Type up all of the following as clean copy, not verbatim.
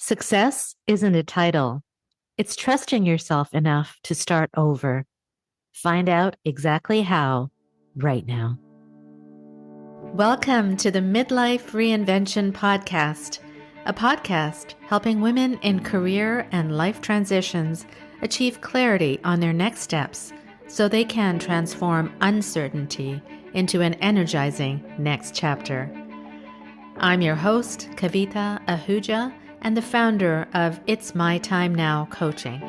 Success isn't a title. It's trusting yourself enough to start over. Find out exactly how right now. Welcome to the Midlife Reinvention Podcast, a podcast helping women in career and life transitions achieve clarity on their next steps so they can transform uncertainty into an energizing next chapter. I'm your host, Kavita Ahuja, and the founder of It's My Time Now Coaching.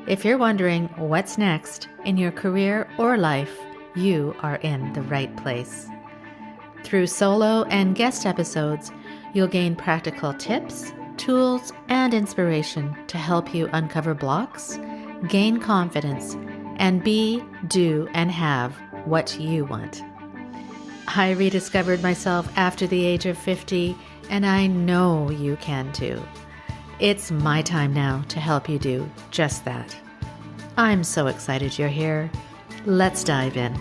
If you're wondering what's next in your career or life, you are in the right place. Through solo and guest episodes, you'll gain practical tips, tools, and inspiration to help you uncover blocks, gain confidence, and be, do, and have what you want. I rediscovered myself after the age of 50, and I know you can too. It's my time now to help you do just that. I'm so excited you're here. Let's dive in.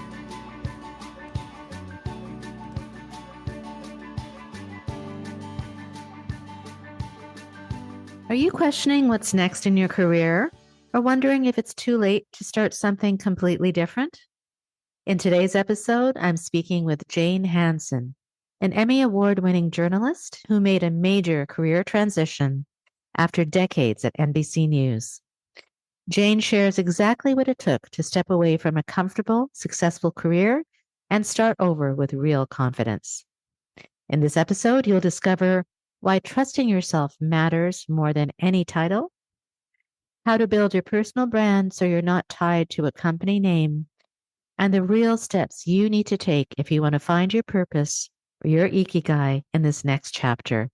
Are you questioning what's next in your career or wondering if it's too late to start something completely different? In today's episode, I'm speaking with Jane Hanson, an Emmy Award-winning journalist who made a major career transition after decades at NBC News. Jane shares exactly what it took to step away from a comfortable, successful career and start over with real confidence. In this episode, you'll discover why trusting yourself matters more than any title, how to build your personal brand so you're not tied to a company name, and the real steps you need to take if you want to find your purpose or your ikigai in this next chapter.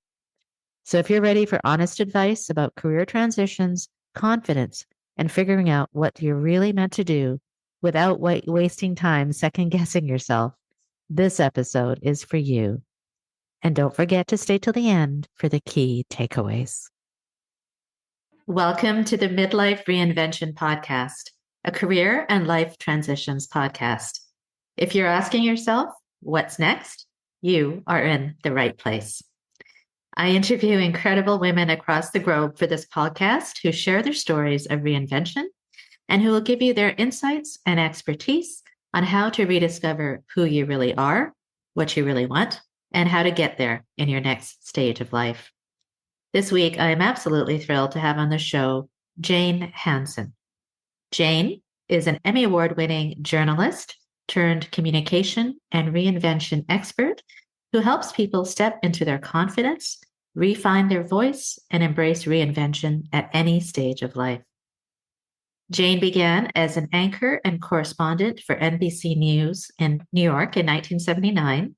So if you're ready for honest advice about career transitions, confidence, and figuring out what you're really meant to do without wasting time second-guessing yourself, this episode is for you. And don't forget to stay till the end for the key takeaways. Welcome to the Midlife Reinvention Podcast, a career and life transitions podcast. If you're asking yourself, what's next? You are in the right place. I interview incredible women across the globe for this podcast who share their stories of reinvention and who will give you their insights and expertise on how to rediscover who you really are, what you really want, and how to get there in your next stage of life. This week, I am absolutely thrilled to have on the show Jane Hanson. Jane is an Emmy Award-winning journalist turned communication and reinvention expert who helps people step into their confidence, refine their voice, and embrace reinvention at any stage of life. Jane began as an anchor and correspondent for NBC News in New York in 1979.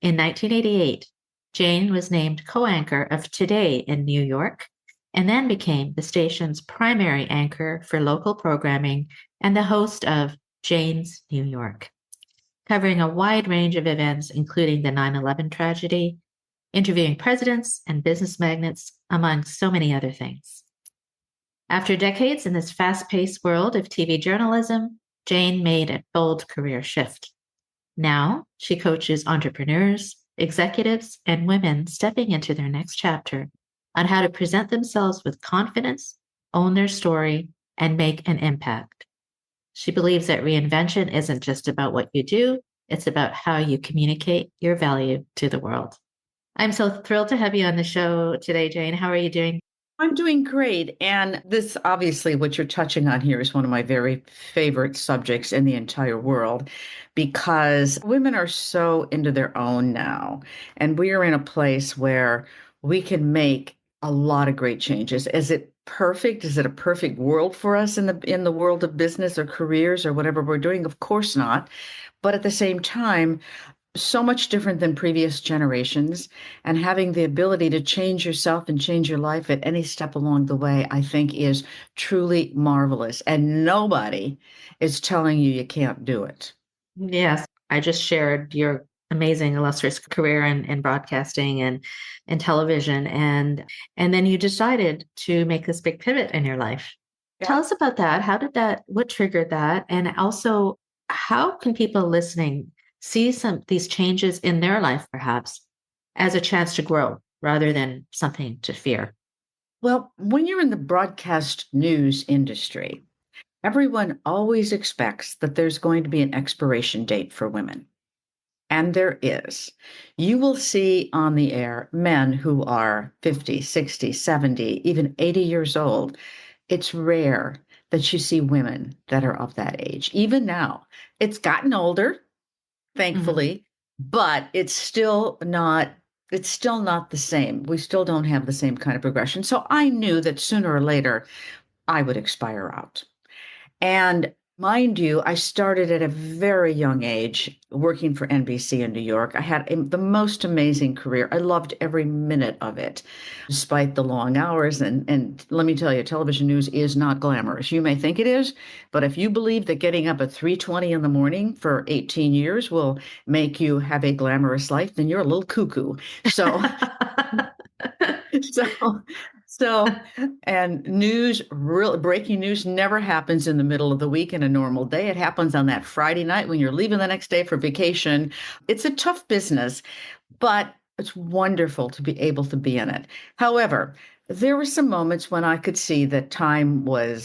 In 1988, Jane was named co-anchor of Today in New York, and then became the station's primary anchor for local programming and the host of Jane's New York, covering a wide range of events, including the 9/11 tragedy, interviewing presidents and business magnates, among so many other things. After decades in this fast-paced world of TV journalism, Jane made a bold career shift. Now, she coaches entrepreneurs, executives, and women stepping into their next chapter on how to present themselves with confidence, own their story, and make an impact. She believes that reinvention isn't just about what you do, it's about how you communicate your value to the world. I'm so thrilled to have you on the show today, Jane. How are you doing? I'm doing great. And this, obviously, what you're touching on here is one of my very favorite subjects in the entire world, because women are so into their own now. And we are in a place where we can make a lot of great changes. Is it perfect? Is it a perfect world for us in the world of business or careers or whatever we're doing? Of course not. But at the same time, so much different than previous generations, and having the ability to change yourself and change your life at any step along the way, I think is truly marvelous. And nobody is telling you can't do it. Yes, I just shared your amazing, illustrious career in broadcasting and television, and then you decided to make this big pivot in your life. Yeah. Tell us about that. What triggered that? And also, how can people listening see these changes in their life, perhaps, as a chance to grow rather than something to fear? Well, when you're in the broadcast news industry, everyone always expects that there's going to be an expiration date for women. And there is. You will see on the air men who are 50, 60, 70, even 80 years old. It's rare that you see women that are of that age. Even now, it's gotten older, Mhm. thankfully, but it's still not the same. We still don't have the same kind of progression. So I knew that sooner or later I would expire out. And mind you, I started at a very young age working for NBC in New York. I had the most amazing career. I loved every minute of it, despite the long hours. And let me tell you, television news is not glamorous. You may think it is, but if you believe that getting up at 3:20 in the morning for 18 years will make you have a glamorous life, then you're a little cuckoo. So So, so, and real breaking news never happens in the middle of the week in a normal day. It happens on that Friday night when you're leaving the next day for vacation. It's a tough business, but it's wonderful to be able to be in it. However, there were some moments when I could see that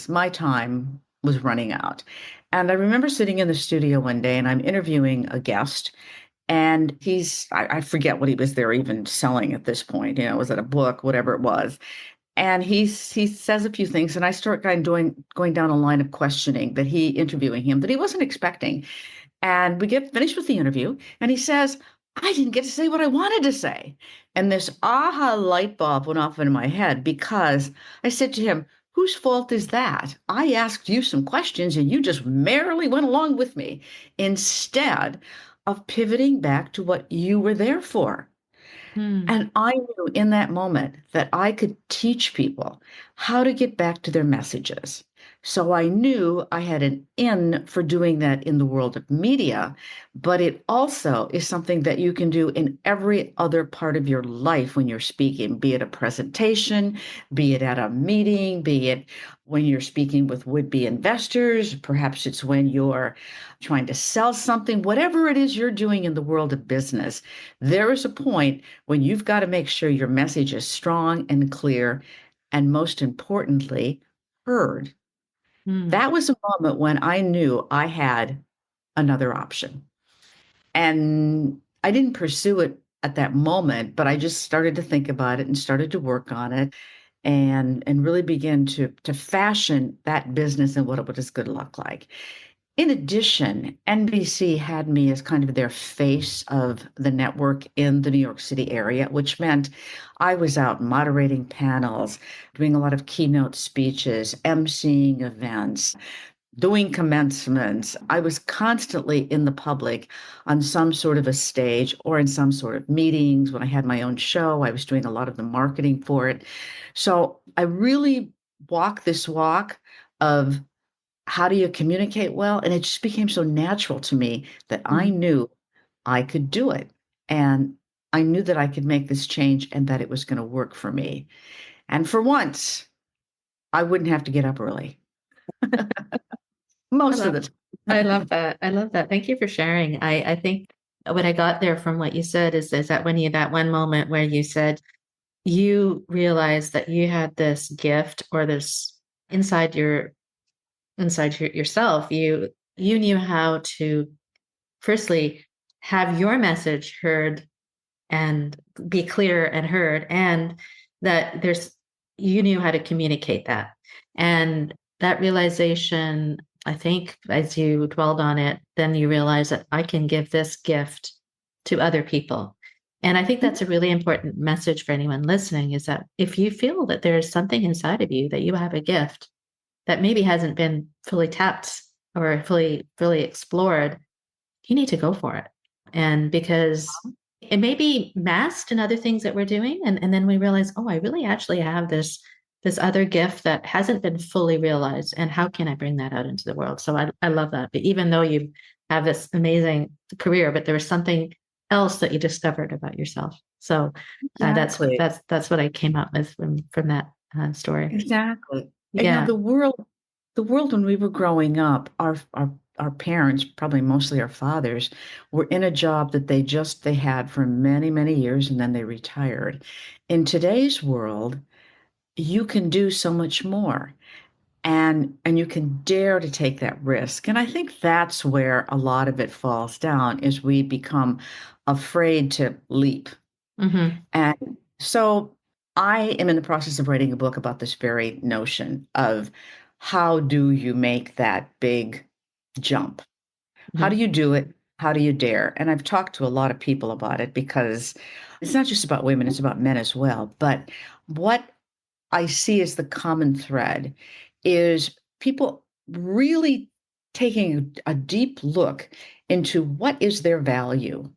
my time was running out. And I remember sitting in the studio one day and I'm interviewing a guest and I forget what he was there even selling at this point. Was it a book, whatever it was? And he says a few things, and I start kind of going down a line of questioning that he interviewing him that he wasn't expecting. And we get finished with the interview, and he says, I didn't get to say what I wanted to say. And this aha light bulb went off in my head because I said to him, whose fault is that? I asked you some questions and you just merrily went along with me instead of pivoting back to what you were there for. Hmm. And I knew in that moment that I could teach people how to get back to their messages. So I knew I had an in for doing that in the world of media, but it also is something that you can do in every other part of your life when you're speaking, be it a presentation, be it at a meeting, be it when you're speaking with would-be investors, perhaps it's when you're trying to sell something, whatever it is you're doing in the world of business, there is a point when you've got to make sure your message is strong and clear, and most importantly, heard. Hmm. That was a moment when I knew I had another option. And I didn't pursue it at that moment, but I just started to think about it and started to work on it and really begin to fashion that business and what it was going to look like. In addition, NBC had me as kind of their face of the network in the New York City area, which meant I was out moderating panels, doing a lot of keynote speeches, emceeing events, doing commencements. I was constantly in the public on some sort of a stage or in some sort of meetings. When I had my own show, I was doing a lot of the marketing for it. So I really walked this walk of how do you communicate well? And it just became so natural to me that I Hmm. knew I could do it. And I knew that I could make this change and that it was going to work for me. And for once, I wouldn't have to get up early I most of love, the I time. love that. I love that. Thank you for sharing. I think what I got there from what you said is that when you, that one moment where you said you realized that you had this gift or this inside your, yourself, you knew how to firstly have your message heard and be clear and heard, and that there's, you knew how to communicate that. And that realization, I think as you dwelled on it, then you realize that I can give this gift to other people. And I think that's a really important message for anyone listening, is that if you feel that there's something inside of you, that you have a gift that maybe hasn't been fully tapped or fully explored, you need to go for it. And because it may be masked in other things that we're doing. And then we realize, oh, I really actually have this other gift that hasn't been fully realized. And how can I bring that out into the world? So I love that. But even though you have this amazing career, but there was something else that you discovered about yourself. So Exactly. that's what I came up with from that story. Exactly. And Yeah. the world when we were growing up, our parents, probably mostly our fathers, were in a job that they had for many, many years and then they retired. In today's world, you can do so much more. And you can dare to take that risk. And I think that's where a lot of it falls down is we become afraid to leap. Mm-hmm. And so I am in the process of writing a book about this very notion of how do you make that big jump? How do Mm-hmm. you do it? How do you dare? And I've talked to a lot of people about it because it's not just about women, it's about men as well. But what I see as the common thread is people really taking a deep look into what is their value.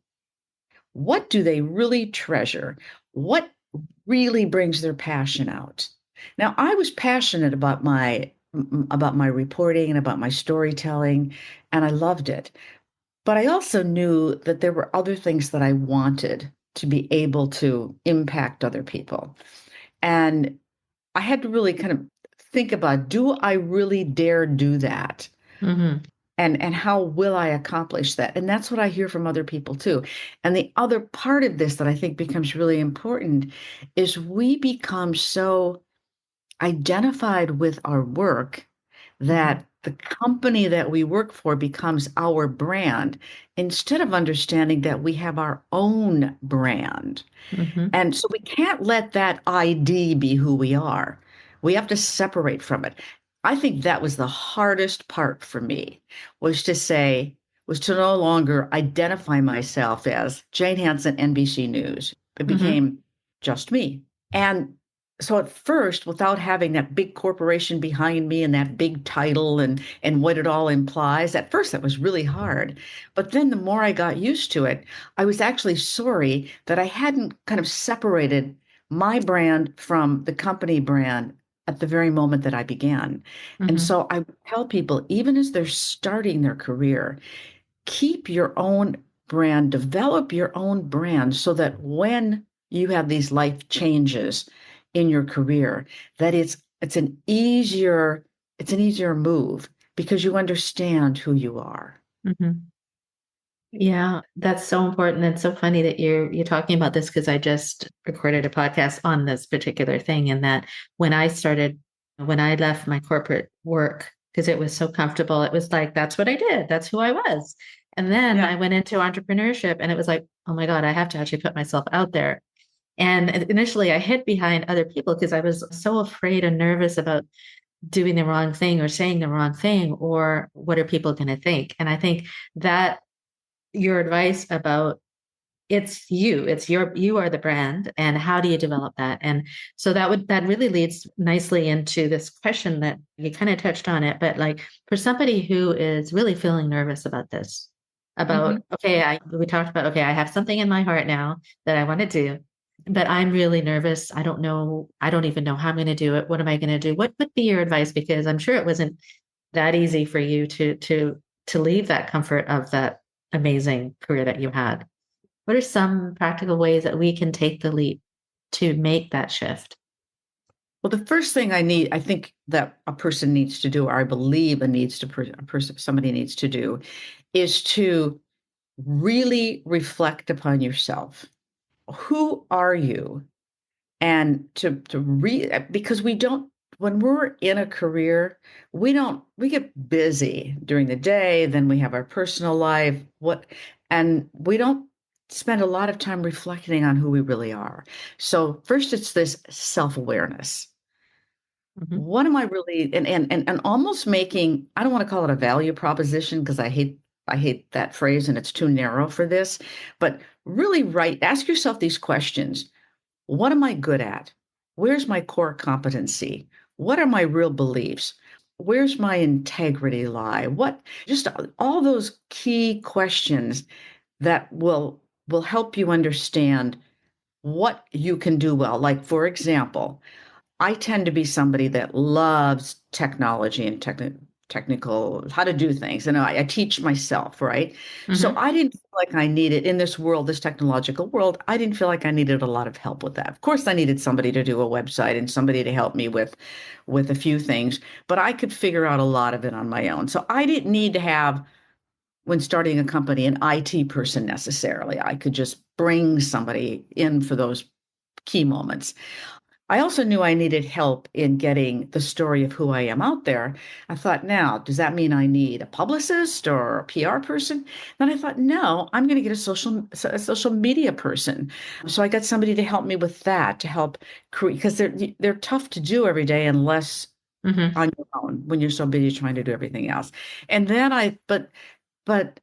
What do they really treasure? What really brings their passion out? Now, I was passionate about my reporting and about my storytelling, and I loved it. But I also knew that there were other things that I wanted to be able to impact other people. And I had to really kind of think about, do I really dare do that? Mm-hmm. And how will I accomplish that? And that's what I hear from other people too. And the other part of this that I think becomes really important is we become so identified with our work Mm-hmm. that the company that we work for becomes our brand instead of understanding that we have our own brand. Mm-hmm. And so we can't let that ID be who we are. We have to separate from it. I think that was the hardest part for me was to no longer identify myself as Jane Hanson, NBC News. It Mm-hmm. became just me. And so at first, without having that big corporation behind me and that big title and what it all implies, at first that was really hard. But then the more I got used to it, I was actually sorry that I hadn't kind of separated my brand from the company brand at the very moment that I began. And Mm-hmm. so I tell people, even as they're starting their career, keep your own brand, develop your own brand so that when you have these life changes in your career, that it's an easier move because you understand who you are. Mm-hmm. Yeah, that's so important. It's so funny that you're talking about this because I just recorded a podcast on this particular thing. And that when I left my corporate work, because it was so comfortable, it was like, that's what I did. That's who I was. And then Yeah. I went into entrepreneurship and it was like, oh my God, I have to actually put myself out there. And initially I hid behind other people because I was so afraid and nervous about doing the wrong thing or saying the wrong thing or what are people going to think. And I think that your advice about you are the brand and how do you develop that? And so that really leads nicely into this question that you kind of touched on it, but like for somebody who is really feeling nervous about this, Mhm. about okay, we talked about okay, I have something in my heart now that I want to do, but I'm really nervous. I don't even know how I'm going to do it. What am I going to do? What would be your advice? Because I'm sure it wasn't that easy for you to leave that comfort of that amazing career that you had. What are some practical ways that we can take the leap to make that shift? Well, the first thing I think that a person needs to do, or I believe a person, somebody needs to do, is to really reflect upon yourself. Who are you? And because we don't, when we're in a career, we get busy during the day, then we have our personal life, and we don't spend a lot of time reflecting on who we really are. So first it's this self-awareness. Hmm. What am I really and almost making, I don't want to call it a value proposition because I hate that phrase and it's too narrow for this, but really ask yourself these questions. What am I good at? Where's my core competency? What are my real beliefs? Where's my integrity lie? What just all those key questions that will help you understand what you can do well. Like for example, I tend to be somebody that loves technology and technical, how to do things. And I teach myself, right? So Hmm. I didn't feel like I needed in this world, this technological world, I didn't feel like I needed a lot of help with that. Of course, I needed somebody to do a website and somebody to help me with a few things, but I could figure out a lot of it on my own. So I didn't need to have, when starting a company, an IT person necessarily. I could just bring somebody in for those key moments. I also knew I needed help in getting the story of who I am out there. I thought, now, does that mean I need a publicist or a PR person? Then I thought, no, I'm going to get a social media person. So I got somebody to help me with that, to help create, because they're tough to do every day unless Hmm. on your own when you're so busy trying to do everything else. And then and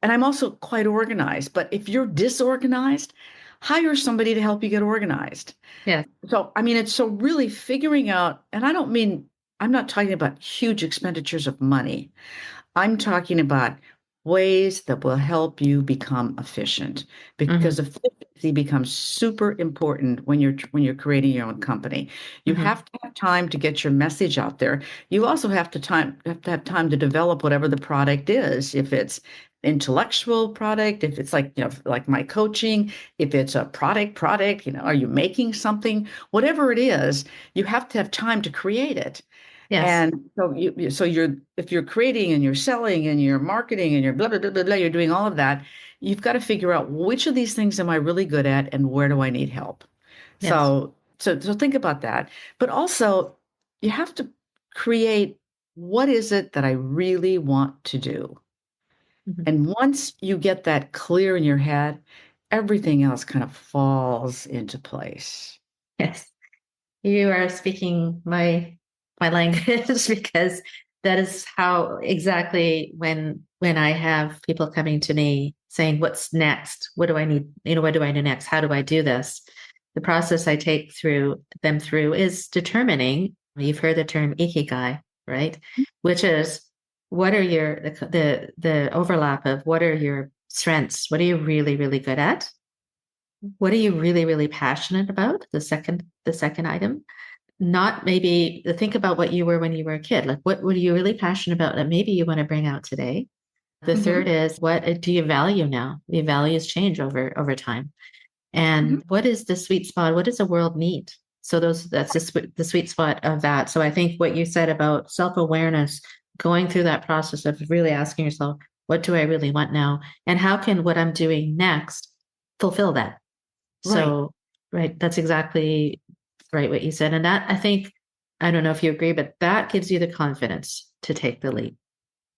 I'm also quite organized. But if you're disorganized, hire somebody to help you get organized. Yes. So, I mean, it's so really figuring out, and I'm not talking about huge expenditures of money. I'm talking about ways that will help you become efficient because Hmm. efficiency becomes super important when you're creating your own company. You Hmm. have to have time to get your message out there. You also have to have time to develop whatever the product is. If it's intellectual product, if it's like my coaching, if it's a product, are you making something? Whatever it is, you have to have time to create it. Yes. And so if you're creating and you're selling and you're marketing and you're blah blah blah blah blah, you're doing all of that, you've got to figure out which of these things am I really good at and where do I need help. Yes. So think about that. But also you have to create, what is it that I really want to do? Hmm. And once you get that clear in your head, everything else kind of falls into place. Yes. You are speaking my language because that is how exactly when I have people coming to me saying, "What's next? What do I need? What do I do next? How do I do this?" The process I take through is determining. You've heard the term ikigai, right? Which is what are your the overlap of what are your strengths? What are you really, really good at? What are you really, really passionate about? The second item, not maybe think about what you were when you were a kid. Like, what were you really passionate about that maybe you want to bring out today? The third Hmm. is, what do you value now? The values change over time. Hmm. And what is the sweet spot? What does the world need? So that's the sweet spot of that. So I think what you said about self-awareness, going through that process of really asking yourself, what do I really want now? And how can what I'm doing next fulfill that? Right. So, right, that's exactly right what you said. And that, I think, I don't know if you agree, but that gives you the confidence to take the leap.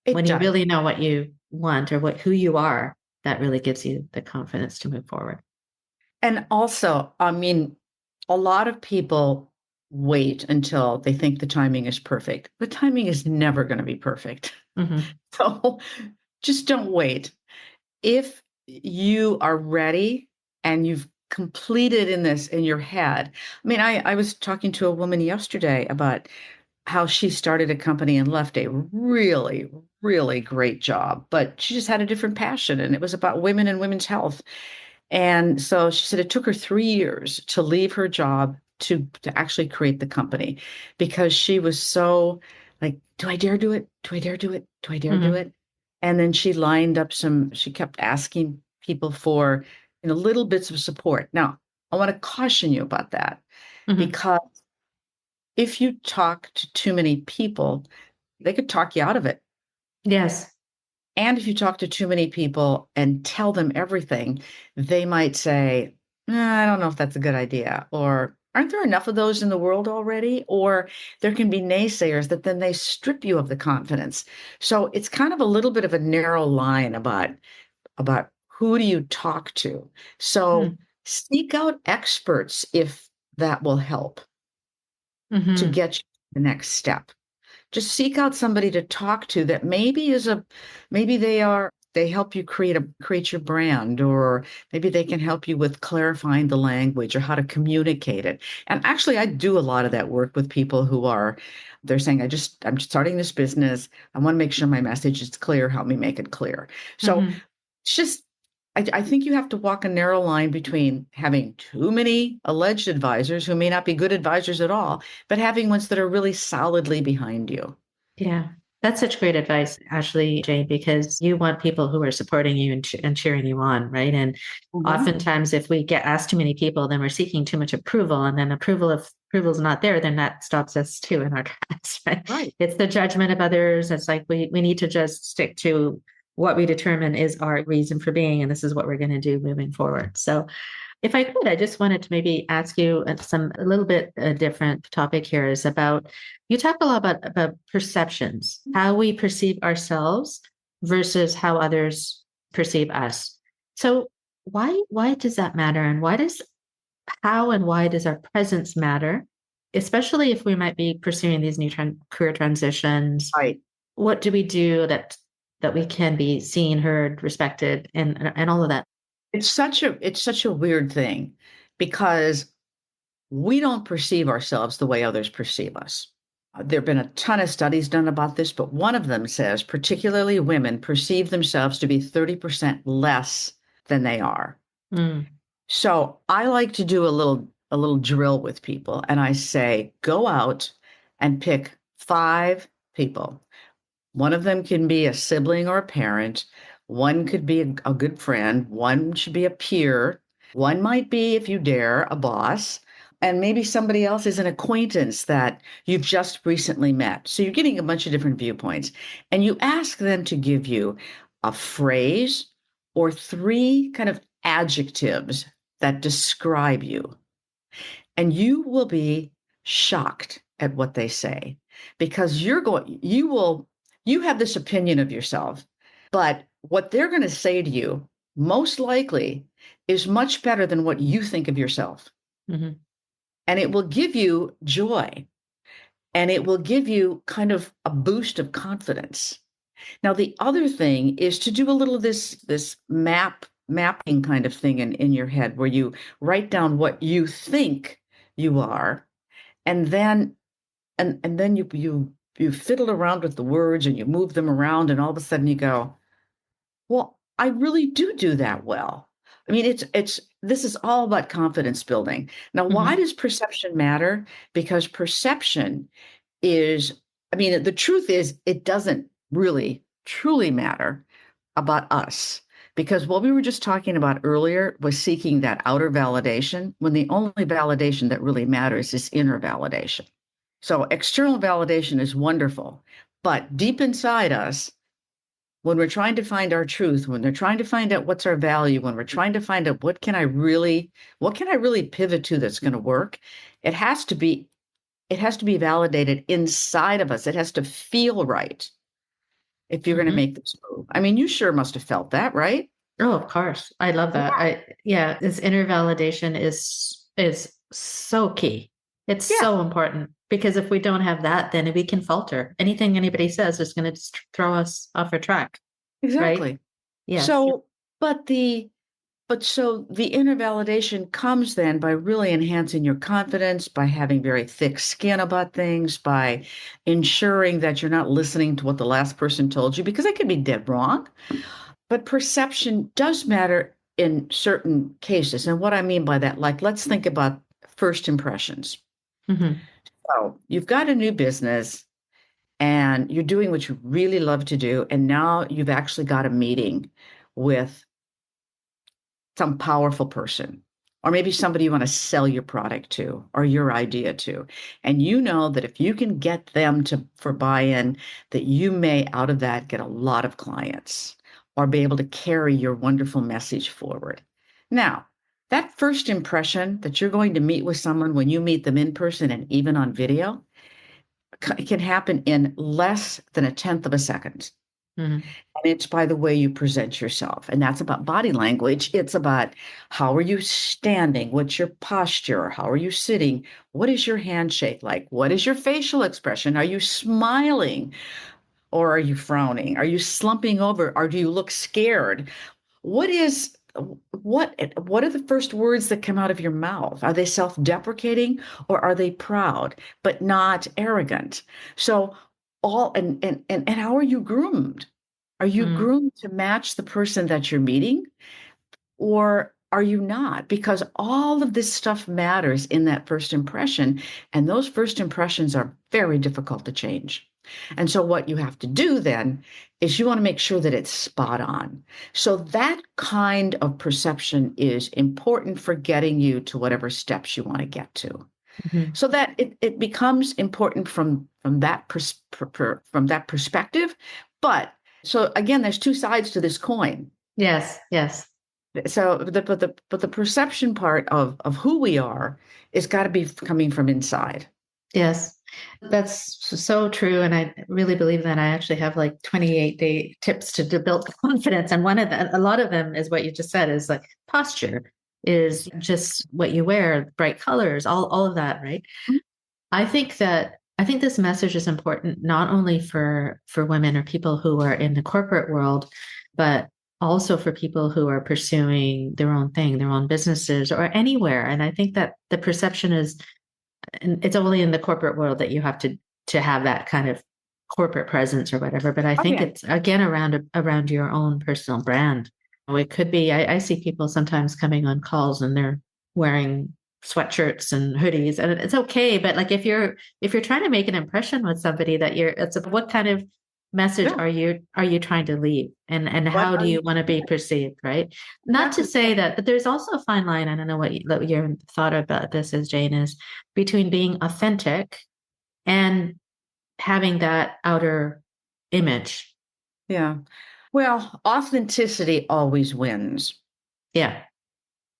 It When you does. really know what you want or who you are, that really gives you the confidence to move forward. And also, I mean, a lot of people wait until they think the timing is perfect. The timing is never going to be perfect. Hmm. So just don't wait. If you are ready and you've completed in this in your head, I mean, I was talking to a woman yesterday about how she started a company and left a really, really great job, but she just had a different passion and it was about women and women's health. And so she said it took her 3 years to leave her job to actually create the company because she was so like, do I dare do it? Do I dare do it? Do I dare do Hmm. it? And then she kept asking people for, little bits of support. Now, I want to caution you about that Hmm. because if you talk to too many people, they could talk you out of it. Yes. And if you talk to too many people and tell them everything, they might say, I don't know if that's a good idea. Or aren't there enough of those in the world already? Or there can be naysayers that then they strip you of the confidence. So it's kind of a little bit of a narrow line about who do you talk to. So seek out experts if that will help to Mm-hmm. get you to the next step. Just seek out somebody to talk to that maybe they help you create your brand, or maybe they can help you with clarifying the language or how to communicate it. And actually I do a lot of that work with people they're saying, I'm starting this business. I want to make sure my message is clear. Help me make it clear. So Hmm. it's just I think you have to walk a narrow line between having too many alleged advisors who may not be good advisors at all, but having ones that are really solidly behind you. Yeah, that's such great advice, Ashley, Jane, because you want people who are supporting you and cheering you on, right? And Hmm. oftentimes, if we get asked too many people, then we're seeking too much approval, and then if approval is not there, then that stops us too in our tracks, right? Right. It's the judgment of others. It's like we need to just stick to what we determine is our reason for being, and this is what we're going to do moving forward. So If I could, I just wanted to maybe ask you a little bit a different topic here is about, you talk a lot about perceptions, how we perceive ourselves versus how others perceive us. So why does that matter? And how and why does our presence matter? Especially if we might be pursuing these new career transitions. Right. What do we do that we can be seen, heard, respected, and all of that? It's such a weird thing because we don't perceive ourselves the way others perceive us. There have been a ton of studies done about this, but one of them says particularly women perceive themselves to be 30% less than they are. Mm, So I like to do a little drill with people, and I say, go out and pick 5 people. One of them can be a sibling or a parent. One could be a good friend. One should be a peer. One might be, if you dare, a boss. And maybe somebody else is an acquaintance that you've just recently met. So you're getting a bunch of different viewpoints. And you ask them to give you a phrase or 3 kind of adjectives that describe you. And you will be shocked at what they say because you have this opinion of yourself, but what they're going to say to you most likely is much better than what you think of yourself. mhm, And it will give you joy and it will give you kind of a boost of confidence. Now, the other thing is to do a little of this mapping kind of thing in your head where you write down what you think you are, and then you fiddle around with the words and you move them around, and all of a sudden you go, well, I really do that well. I mean, it's this is all about confidence building. Now, why mhm, does perception matter? Because perception is, I mean, the truth is, it doesn't really truly matter about us. Because what we were just talking about earlier was seeking that outer validation, when the only validation that really matters is inner validation. So external validation is wonderful, but deep inside us, when we're trying to find our truth, when we're trying to find out what's our value, when we're trying to find out what can I really pivot to that's going to work, it has to be it has to be validated inside of us. It has to feel right if you're going to mhm. make this move. I mean, you sure must have felt that, right? Oh, of course. I love that. Yeah, this inner validation is so key. It's Yeah, so important because if we don't have that, then we can falter. Anything anybody says is going to just throw us off our track, right? exactly. Yes. So, but the so the inner validation comes then by really enhancing your confidence, by having very thick skin about things, by ensuring that you're not listening to what the last person told you, because it could be dead wrong. But perception does matter in certain cases. And what I mean by that, like, let's think about first impressions. Hmm. So you've got a new business and you're doing what you really love to do. And now you've actually got a meeting with some powerful person, or maybe somebody you want to sell your product to or your idea to. And you know that if you can get them to for buy-in, that you may out of that get a lot of clients or be able to carry your wonderful message forward. Now, that first impression that you're going to meet with someone when you meet them in person and even on video can happen in less than a tenth of a second. Hmm. And it's by the way you present yourself. And that's about body language. It's about how are you standing? What's your posture? How are you sitting? What is your handshake like? What is your facial expression? Are you smiling or are you frowning? Are you slumping over or do you look scared? What is what are the first words that come out of your mouth? Are they self-deprecating or are they proud but not arrogant? So all and how are you groomed? Are you Hmm. groomed to match the person that you're meeting or are you not? Because all of this stuff matters in that first impression, and those first impressions are very difficult to change. And so, what you have to do then is you want to make sure that it's spot on. So, that kind of perception is important for getting you to whatever steps you want to get to. Hmm. So that it becomes important from that from that perspective. But so again, there's 2 sides to this coin. Yes, yes. So, but the perception part of who we are is got to be coming from inside. Yes, that's so true. And I really believe that I actually have like 28-day tips to build confidence. And a lot of them is what you just said is like posture, is just what you wear, bright colors, all of that, right? I think this message is important not only for women or people who are in the corporate world, but also for people who are pursuing their own thing, their own businesses or anywhere. And I think that the perception is, and it's only in the corporate world that you have to have that kind of corporate presence or whatever. But I Oh think yeah. it's again around your own personal brand. It could be. I see people sometimes coming on calls and they're wearing sweatshirts and hoodies, and it's okay. But like if you're trying to make an impression with somebody, that it's what kind of message Yeah. are you trying to leave, and What how do are you you? want to be perceived, right? Not to Exactly. say that, but there's also a fine line. I don't know what your thought about this is, Jane, is between being authentic and having that outer image. Yeah. Well, authenticity always wins. Yeah.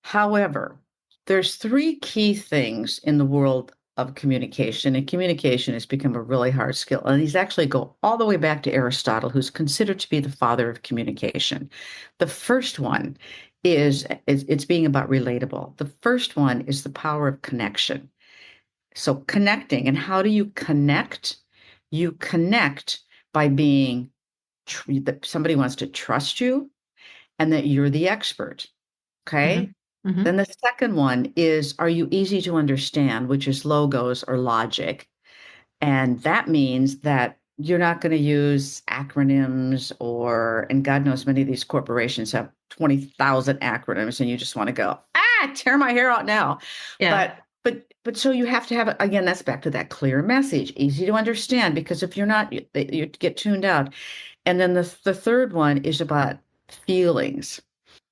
However, there's three key things in the world of communication, and communication has become a really hard skill. And these actually go all the way back to Aristotle, who's considered to be the father of communication. The first one is it's being about relatable. The first one is the power of connection. So connecting, and how do you connect? You connect by being that somebody wants to trust you and that you're the expert. Hmm. Okay. Hmm. Then the second one is, are you easy to understand, which is logos or logic? And that means that you're not going to use acronyms and God knows many of these corporations have 20,000 acronyms and you just want to go, tear my hair out now. Yeah. But so you have to have, again, that's back to that clear message, easy to understand, because if you're not, you get tuned out. And then the third one is about feelings,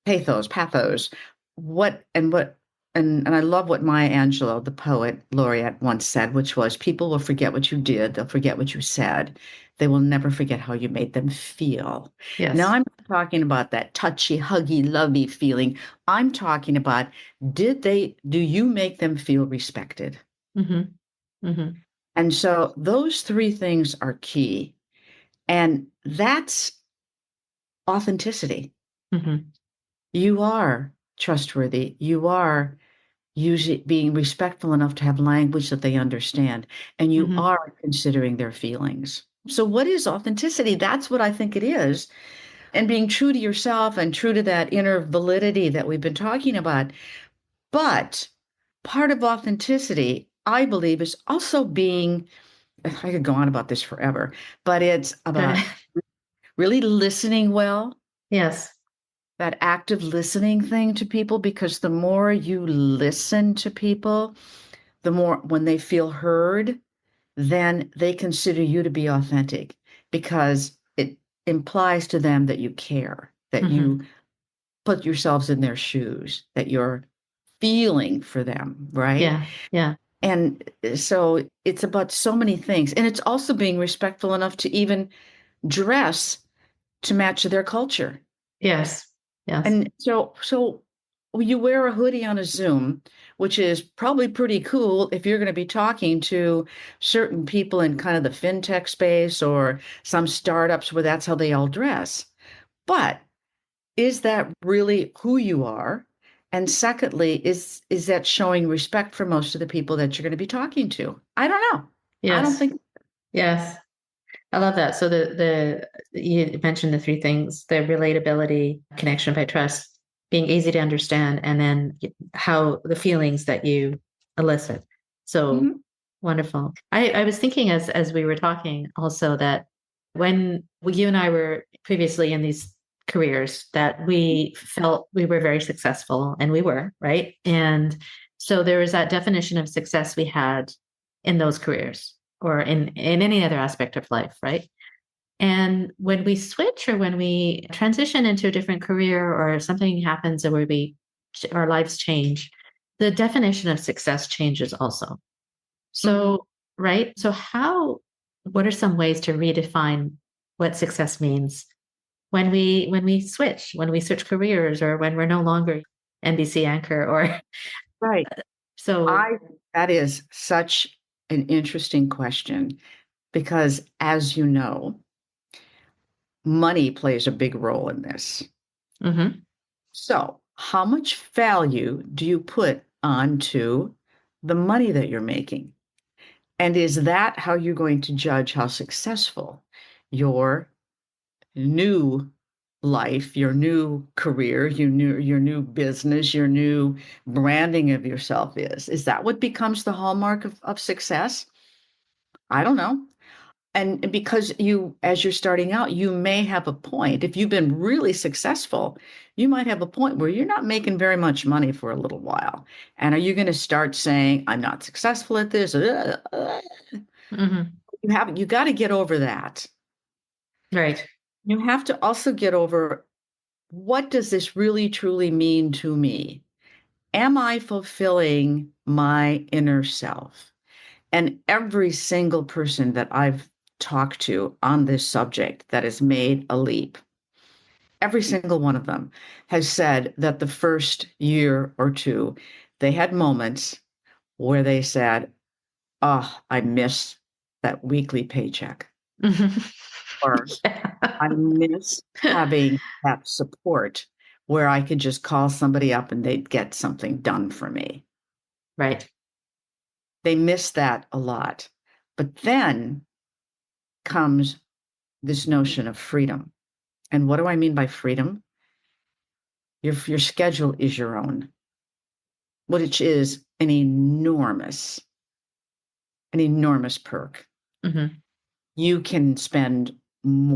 pathos. What and what and I love what Maya Angelou, the poet laureate, once said, which was, people will forget what you did, they'll forget what you said. They will never forget how you made them feel. Now Yes. I'm not talking about that touchy, huggy, lovey feeling. I'm talking about, do you make them feel respected? Hmm. Hmm. And so those three things are key. And that's authenticity. Hmm. You are trustworthy. You are usually being respectful enough to have language that they understand, and you Hmm. are considering their feelings. So, what is authenticity? That's what I think it is. And being true to yourself and true to that inner validity that we've been talking about. But part of authenticity, I believe, is also being, I could go on about this forever, but it's Good. about really listening well, Yes. that active listening thing to people, because the more you listen to people, the more when they feel heard, then they consider you to be authentic, because it implies to them that you care, that you Hmm. put yourselves in their shoes, that you're feeling for them, right? Yeah. Yeah. And so it's about so many things. And it's also being respectful enough to even dress to match their culture. Yes. Yes. And so you wear a hoodie on a Zoom, which is probably pretty cool if you're going to be talking to certain people in kind of the fintech space or some startups where that's how they all dress. But is that really who you are? And secondly, is that showing respect for most of the people that you're going to be talking to? I don't know. I don't Yes. think. Yes. I love that. So the you mentioned the three things: the relatability, connection by trust, being easy to understand, and then how the feelings that you elicit. So Mhm, wonderful. I was thinking as we were talking also that when you and I were previously in these careers, that we felt we were very successful, and we were, right? And so there was that definition of success we had in those careers or in any other aspect of life, right? And when we switch or when we transition into a different career or something happens where our lives change, the definition of success changes also. mhm. So, right? So what are some ways to redefine what success means when we switch careers, or when we're no longer NBC anchor, or Right. so. I That is such an interesting question because as you know, money plays a big role in this. Mhm, So, how much value do you put onto the money that you're making? And is that how you're going to judge how successful your new life, your new career, your new business, your new branding of yourself is? Is that what becomes the hallmark of success? I don't know. And because you, as you're starting out, you may have a point. If you've been really successful, you might have a point where you're not making very much money for a little while. And are you going to start saying, I'm not successful at this? mhm. You got to get over that. Right. You have to also get over, what does this really truly mean to me? Am I fulfilling my inner self? And every single person that I've talked to on this subject that has made a leap, every single one of them has said that the first year or two, they had moments where they said, oh, I miss that weekly paycheck, Mhm. or Yeah. I miss having that support where I could just call somebody up and they'd get something done for me. Right. They miss that a lot. But then comes this notion of freedom. And what do I mean by freedom? Your schedule is your own, which is an enormous perk. Mhm, You can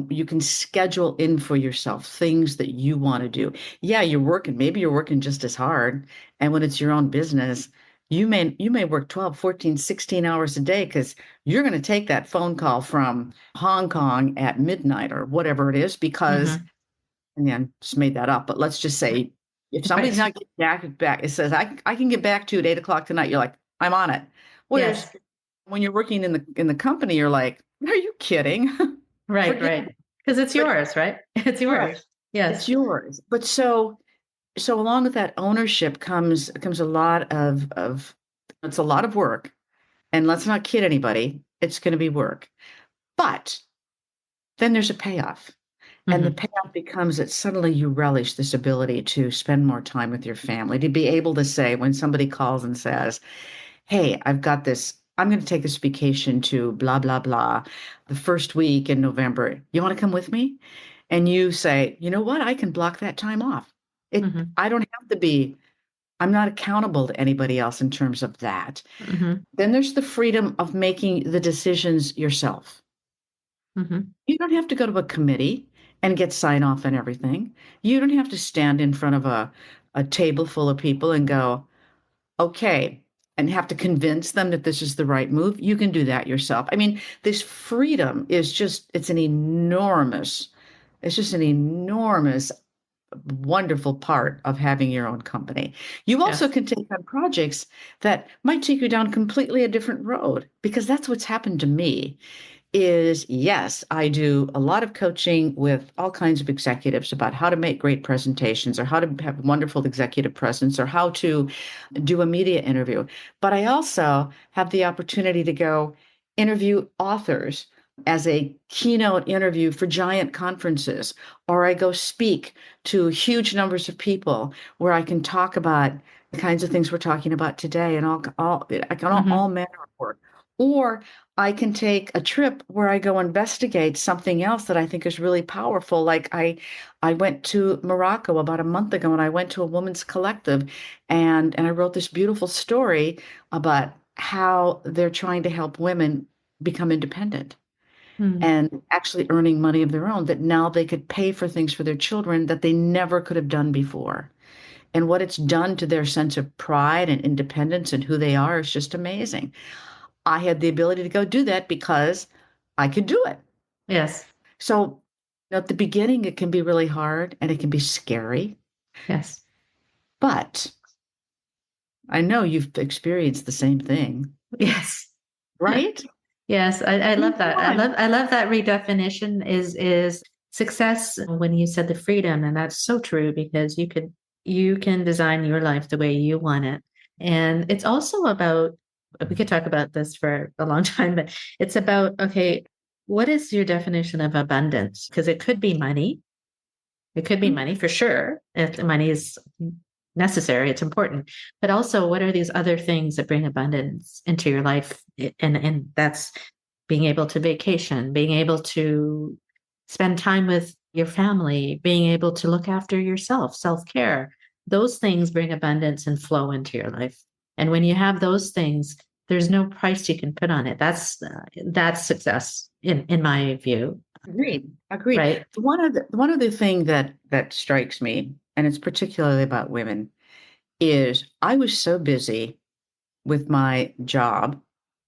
you can schedule in for yourself things that you want to do. Yeah, maybe you're working just as hard. And when it's your own business, you may work 12, 14, 16 hours a day because you're going to take that phone call from Hong Kong at midnight or whatever it is, because, mhm. and then just made that up, but let's just say if somebody's Right. not getting back, it says, I can get back to you at 8 o'clock tonight. You're like, I'm on it. Whereas Yes. when you're working in the company, you're like, are you kidding? Right, Forget right. it. Because it's But yours, right? It's right, yours. it's Yes. yours. But so along with that ownership comes a lot of it's a lot of work. And let's not kid anybody, it's going to be work. But then there's a payoff. And the Mhm, payoff becomes that suddenly you relish this ability to spend more time with your family, to be able to say when somebody calls and says, hey, I've got this, I'm going to take this vacation to blah, blah, blah, the first week in November. You want to come with me? And you say, you know what? I can block that time off. mhm, I don't have to be, I'm not accountable to anybody else in terms of that. mhm, Then there's the freedom of making the decisions yourself. mhm, You don't have to go to a committee and get sign off on everything. You don't have to stand in front of a table full of people and go, okay, and have to convince them that this is the right move. You can do that yourself. I mean, this freedom is just, it's just an enormous, wonderful part of having your own company. You also yes. can take on projects that might take you down completely a different road, because that's what's happened to me. Is yes, I do a lot of coaching with all kinds of executives about how to make great presentations or how to have wonderful executive presence or how to do a media interview. But I also have the opportunity to go interview authors as a keynote interview for giant conferences, or I go speak to huge numbers of people where I can talk about the kinds of things we're talking about today and all Mhm, manner of work. Or I can take a trip where I go investigate something else that I think is really powerful. Like I went to Morocco about a month ago and I went to a women's collective and I wrote this beautiful story about how they're trying to help women become independent mhm. and actually earning money of their own, that now they could pay for things for their children that they never could have done before. And what it's done to their sense of pride and independence and who they are is just amazing. I had the ability to go do that because I could do it. Yes. So at the beginning, it can be really hard and it can be scary, Yes. but I know you've experienced the same thing, Yes. right? Yes. I You love that. have. I love that redefinition is success, when you said the freedom, and that's so true because you can design your life the way you want it. And it's also about, we could talk about this for a long time, but it's about, okay, what is your definition of abundance? Because it could be money. It could be money for sure. If the money is necessary, it's important. But also, what are these other things that bring abundance into your life? And that's being able to vacation, being able to spend time with your family, being able to look after yourself, self-care. Those things bring abundance and flow into your life. And when you have those things, there's no price you can put on it. That's success in my view, Agreed. Agreed. right? One of the thing that strikes me, and it's particularly about women, is I was so busy with my job,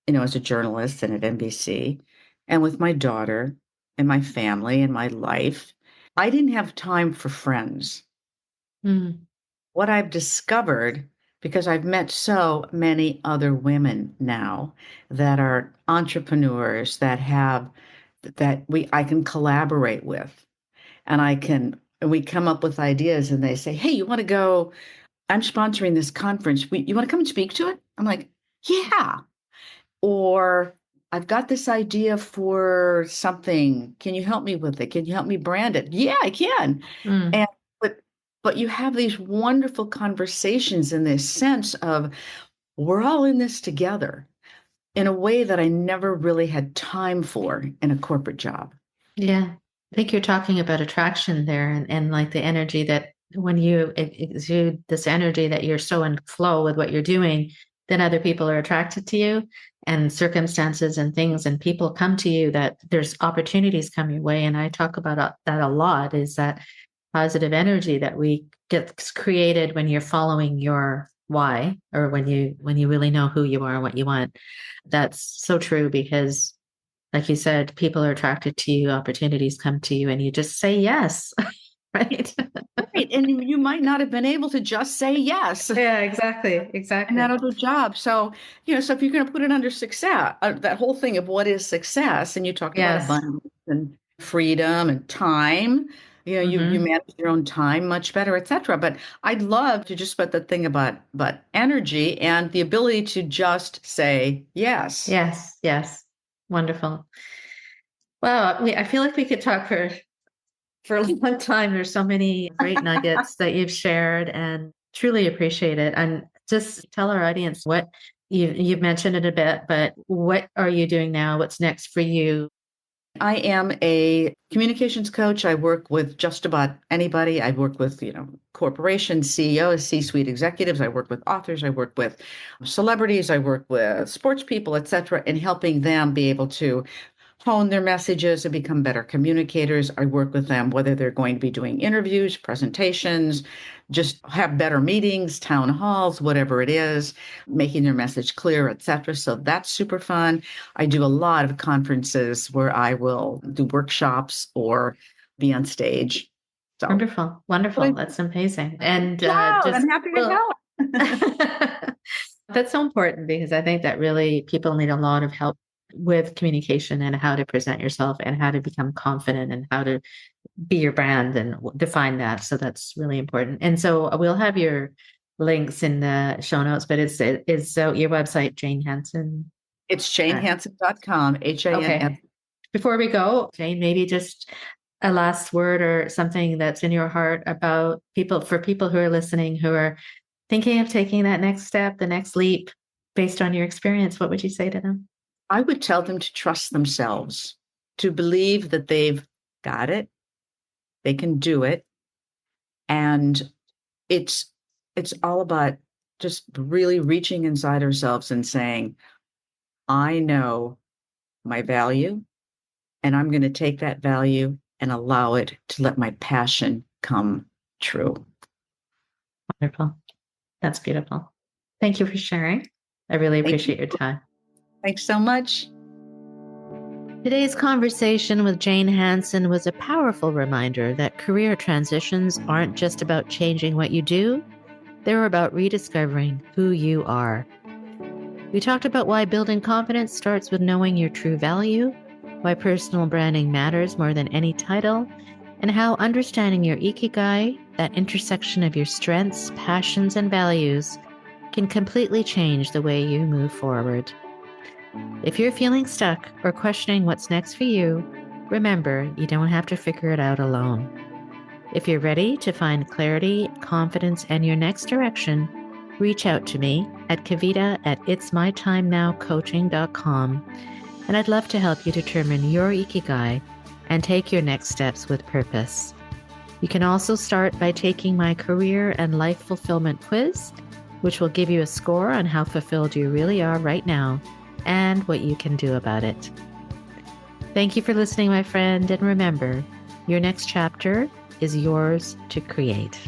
as a journalist and at NBC, and with my daughter and my family and my life. I didn't have time for friends. Mm, What I've discovered, because I've met so many other women now that are entrepreneurs that I can collaborate with, and we come up with ideas, and they say, "Hey, you want to go? I'm sponsoring this conference. You want to come and speak to it?" I'm like, "Yeah." Or, "I've got this idea for something. Can you help me with it? Can you help me brand it?" "Yeah, I can." mm. And but but you have these wonderful conversations in this sense of we're all in this together in a way that I never really had time for in a corporate job. Yeah. I think you're talking about attraction there and like the energy that when you exude this energy that you're so in flow with what you're doing, then other people are attracted to you and circumstances and things and people come to you that there's opportunities come your way. And I talk about that a lot is that positive energy that we gets created when you're following your why or when you really know who you are and what you want. That's so true because like you said, people are attracted to you, opportunities come to you, and you just say yes, right? Right. And you might not have been able to just say yes Yeah, exactly. in that Exactly. other job. So if you're going to put it under success, that whole thing of what is success, and you talked about Yes. abundance and freedom and time, you Hmm. manage your own time much better, etc. But I'd love to just put the thing about energy and the ability to just say yes. Yes. Yes. Wonderful. Well, I feel like we could talk for a long time. There's so many great nuggets that you've shared, and truly appreciate it. And just tell our audience what you've mentioned it a bit, but what are you doing now? What's next for you? I am a communications coach. I work with just about anybody. I work with, corporations, CEOs, C-suite executives. I work with authors. I work with celebrities. I work with sports people, et cetera, in helping them be able to hone their messages and become better communicators. I work with them whether they're going to be doing interviews, presentations, just have better meetings, town halls, whatever it is, making their message clear, etc. So that's super fun. I do a lot of conferences where I will do workshops or be on stage. So Wonderful. what I Wonderful. That's amazing. And yeah, just, I'm happy to well, help. that's so important because I think that really people need a lot of help with communication and how to present yourself and how to become confident and how to be your brand and define that. So that's really important. And so we'll have your links in the show notes, but it's so your website, Jane Hanson. It's Uh, janehanson.com, HANS. okay. Before we go, Jane, maybe just a last word or something that's in your heart about people, for people who are listening, who are thinking of taking that next step, the next leap based on your experience. What would you say to them? I would tell them to trust themselves, to believe that they've got it, they can do it, and it's it's all about just really reaching inside ourselves and saying, "I know my value, and I'm going to take that value and allow it to let my passion come true." Wonderful. That's beautiful. Thank you for sharing. I really Thank you. appreciate your time. Thanks so much. Today's conversation with Jane Hanson was a powerful reminder that career transitions aren't just about changing what you do, they're about rediscovering who you are. We talked about why building confidence starts with knowing your true value, why personal branding matters more than any title, and how understanding your ikigai, that intersection of your strengths, passions, and values, can completely change the way you move forward. If you're feeling stuck or questioning what's next for you, remember you don't have to figure it out alone. If you're ready to find clarity, confidence, and your next direction, reach out to me at kavita@itsmytimenowcoaching.com, and I'd love to help you determine your ikigai and take your next steps with purpose. You can also start by taking my career and life fulfillment quiz, which will give you a score on how fulfilled you really are right now and what you can do about it. Thank you for listening, my friend, and remember, your next chapter is yours to create.